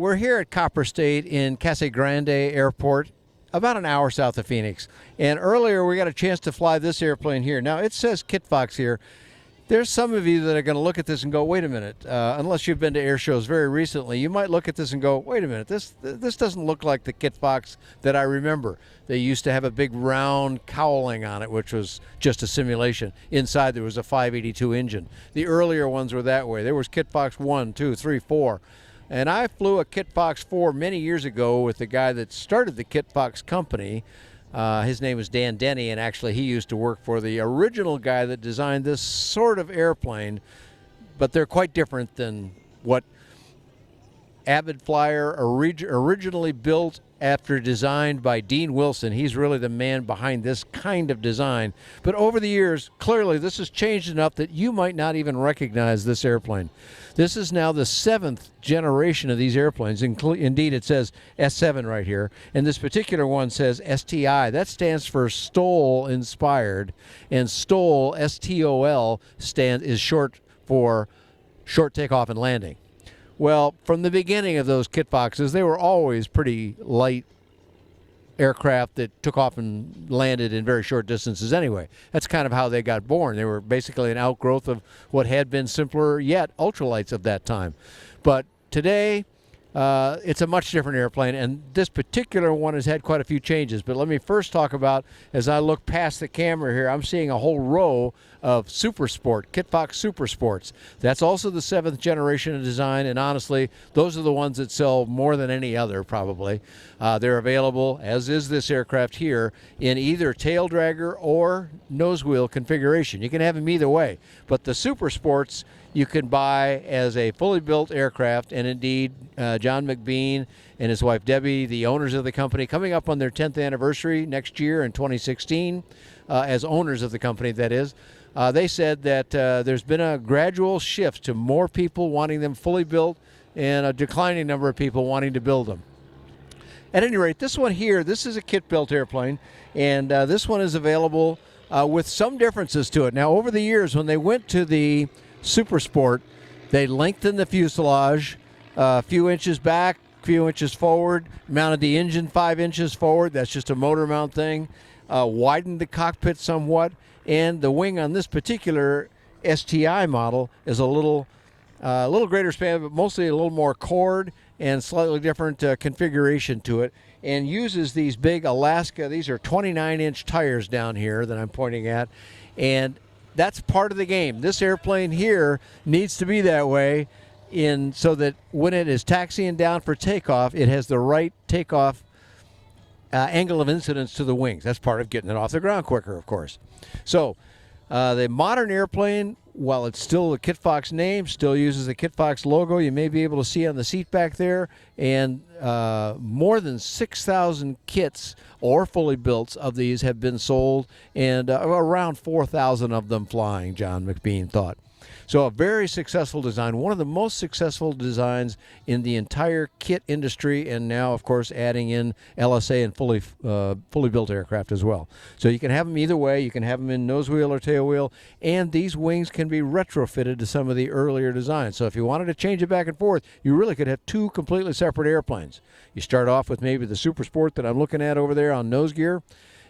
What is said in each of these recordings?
we're here at Copperstate in Casa Grande Airport, about an hour south of Phoenix. And earlier we got a chance to fly this airplane here. Now it says Kitfox here. There's some of you that are going to look at this and go, wait a minute, unless you've been to air shows very recently, you might look at this and go, wait a minute, this doesn't look like the Kitfox that I remember. They used to have a big round cowling on it, which was just a simulation. Inside there was a 582 engine. The earlier ones were that way. There was Kitfox 1, 2, 3, 4. And I flew a Kitfox 4 many years ago with the guy that started the Kitfox company. His name was Dan Denny, and actually he used to work for the original guy that designed this sort of airplane, but they're quite different than what Avid Flyer originally built after designed by Dean Wilson. He's really the man behind this kind of design. But over the years, clearly this has changed enough that you might not even recognize this airplane. This is now the 7th generation of these airplanes. Indeed, it says S7 right here. And this particular one says STI. That stands for STOL Inspired. And STOL, S-T-O-L, is short for short takeoff and landing. Well, from the beginning of those Kitfoxes, they were always pretty light aircraft that took off and landed in very short distances anyway. That's kind of how they got born. They were basically an outgrowth of what had been simpler yet ultralights of that time. But today, it's a much different airplane, and this particular one has had quite a few changes. But let me first talk about, as I look past the camera here, I'm seeing a whole row of Super Sport, Kitfox Super Sports. That's also the 7th generation of design, and honestly, those are the ones that sell more than any other, probably. They're available, as is this aircraft here, in either tail dragger or nose wheel configuration. You can have them either way, but the Super Sports you can buy as a fully built aircraft, and indeed, John McBean and his wife Debbie, the owners of the company, coming up on their 10th anniversary next year in 2016, as owners of the company, that is. They said that there's been a gradual shift to more people wanting them fully built and a declining number of people wanting to build them. At any rate, this one here, this is a kit-built airplane, and this one is available with some differences to it. Now, over the years, when they went to the Super Sport, they lengthened the fuselage a few inches back, a few inches forward, mounted the engine 5 inches forward. That's just a motor mount thing. Widened the cockpit somewhat, and the wing on this particular STI model is a little greater span, but mostly a little more chord and slightly different configuration to it, and uses these big Alaska, these are 29-inch tires down here that I'm pointing at, and that's part of the game. This airplane here needs to be that way so that when it is taxiing down for takeoff, it has the right takeoff angle of incidence to the wings. That's part of getting it off the ground quicker, of course. So the modern airplane, while it's still the Kitfox name, still uses the Kitfox logo. You may be able to see on the seat back there, and more than 6,000 kits or fully built of these have been sold, and around 4,000 of them flying, John McBean thought. So a very successful design, one of the most successful designs in the entire kit industry, and now, of course, adding in LSA and fully built aircraft as well. So you can have them either way. You can have them in nose wheel or tail wheel, and these wings can be retrofitted to some of the earlier designs. So if you wanted to change it back and forth, you really could have two completely separate airplanes. You start off with maybe the Super Sport that I'm looking at over there on nose gear,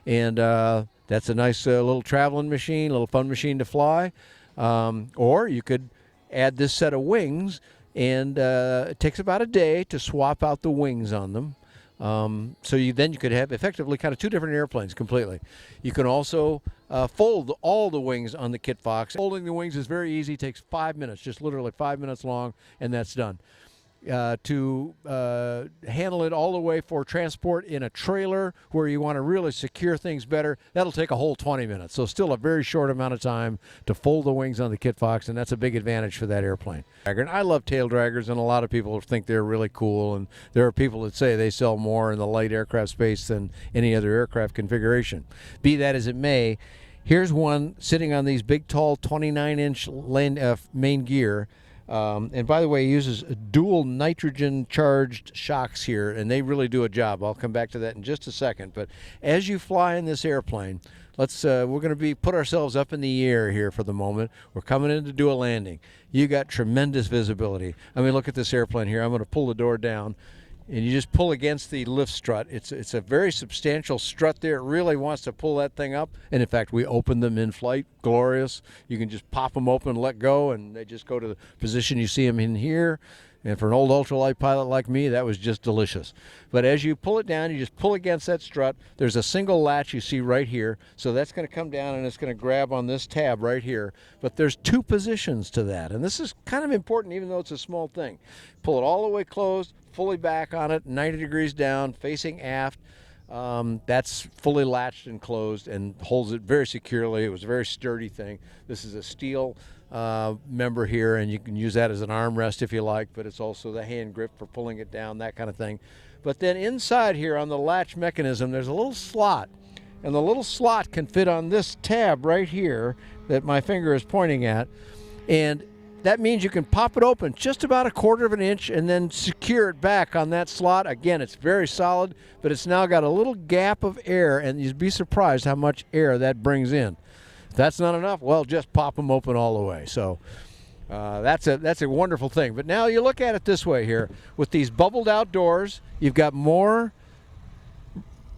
and that's a nice little traveling machine, a little fun machine to fly. Or you could add this set of wings, and it takes about a day to swap out the wings on them. So you could have effectively kind of two different airplanes completely. You can also fold all the wings on the Kitfox. Folding the wings is very easy, takes 5 minutes, just literally 5 minutes long, and that's done. To handle it all the way for transport in a trailer where you want to really secure things better, that'll take a whole 20 minutes. So still a very short amount of time to fold the wings on the Kitfox, and that's a big advantage for that airplane. And I love tail draggers, and a lot of people think they're really cool, and there are people that say they sell more in the light aircraft space than any other aircraft configuration. Be that as it may, here's one sitting on these big, tall 29-inch main gear. And by the way, he uses dual nitrogen charged shocks here, and they really do a job. I'll come back to that in just a second. But as you fly in this airplane, we're going to put ourselves up in the air here for the moment. We're coming in to do a landing. You got tremendous visibility. I mean, look at this airplane here. I'm going to pull the door down, and you just pull against the lift strut. It's a very substantial strut there. It really wants to pull that thing up. And in fact, we open them in flight. Glorious. You can just pop them open, let go, and they just go to the position you see them in here. And for an old ultralight pilot like me, that was just delicious. But as you pull it down, you just pull against that strut. There's a single latch you see right here. So that's going to come down and it's going to grab on this tab right here. But there's 2 positions to that. And this is kind of important even though it's a small thing. Pull it all the way closed, fully back on it, 90 degrees down, facing aft. That's fully latched and closed and holds it very securely. It was a very sturdy thing. This is a steel member here, and you can use that as an armrest if you like, but it's also the hand grip for pulling it down, that kind of thing. But then inside here on the latch mechanism, there's a little slot, and the little slot can fit on this tab right here that my finger is pointing at, and that means you can pop it open just about 1/4 of an inch and then secure it back on that slot. Again, it's very solid, but it's now got a little gap of air, and you'd be surprised how much air that brings in. If that's not enough, well, just pop them open all the way. So that's a wonderful thing. But now you look at it this way here. With these bubbled out doors, you've got more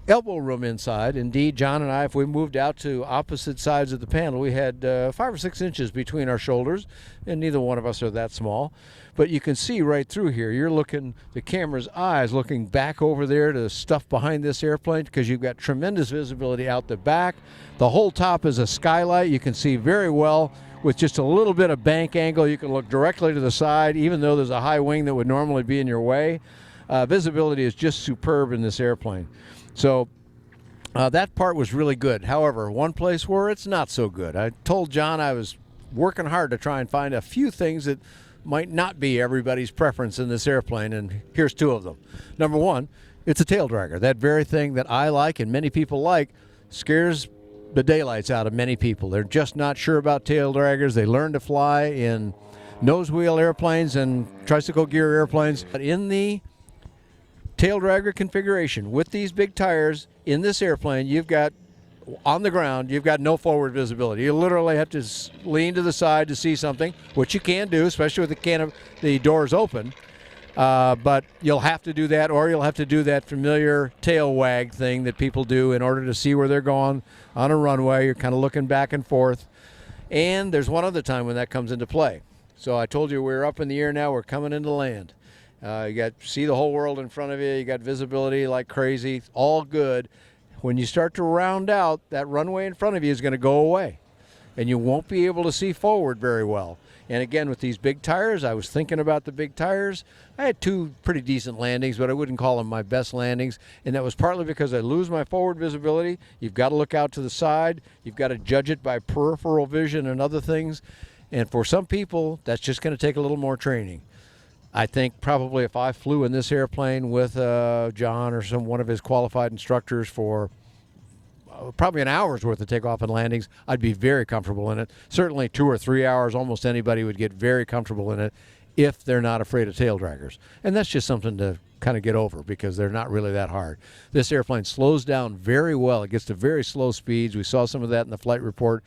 elbow room inside. Indeed, John and I, if we moved out to opposite sides of the panel, we had 5 or 6 inches between our shoulders, and neither one of us are that small. But you can see right through here, you're looking, the camera's eyes looking back over there to the stuff behind this airplane because you've got tremendous visibility out the back. The whole top is a skylight. You can see very well with just a little bit of bank angle. You can look directly to the side, even though there's a high wing that would normally be in your way. Visibility is just superb in this airplane. So that part was really good. However, one place where it's not so good. I told John I was working hard to try and find a few things that might not be everybody's preference in this airplane, and here's 2 of them. Number 1, it's a tail dragger. That very thing that I like and many people like scares the daylights out of many people. They're just not sure about tail draggers. They learn to fly in nose wheel airplanes and tricycle gear airplanes. But in the tail dragger configuration with these big tires in this airplane, you've got on the ground, you've got no forward visibility. You literally have to lean to the side to see something, which you can do, especially with the doors open. But you'll have to do that, or you'll have to do that familiar tail wag thing that people do in order to see where they're going on a runway. You're kind of looking back and forth. And there's one other time when that comes into play. So I told you we're up in the air now. We're coming into land. You see the whole world in front of you. You got visibility like crazy. All good. When you start to round out, that runway in front of you is going to go away, and you won't be able to see forward very well. And again, with these big tires, I was thinking about the big tires. I had 2 pretty decent landings, but I wouldn't call them my best landings, and that was partly because I lose my forward visibility. You've got to look out to the side. You've got to judge it by peripheral vision and other things. And for some people, that's just going to take a little more training. I think probably if I flew in this airplane with John or one of his qualified instructors for probably an hour's worth of takeoff and landings, I'd be very comfortable in it. Certainly 2 or 3 hours, almost anybody would get very comfortable in it if they're not afraid of tail draggers. And that's just something to kind of get over because they're not really that hard. This airplane slows down very well. It gets to very slow speeds. We saw some of that in the flight report.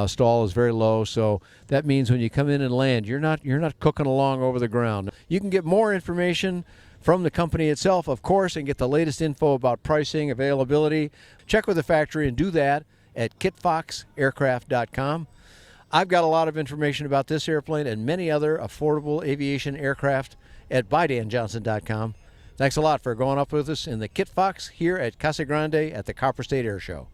Stall is very low, so that means when you come in and land, you're not cooking along over the ground. You can get more information from the company itself, of course, and get the latest info about pricing, availability. Check with the factory and do that at kitfoxaircraft.com. I've got a lot of information about this airplane and many other affordable aviation aircraft at buydanjohnson.com. Thanks a lot for going up with us in the Kitfox here at Casa Grande at the Copperstate Air Show.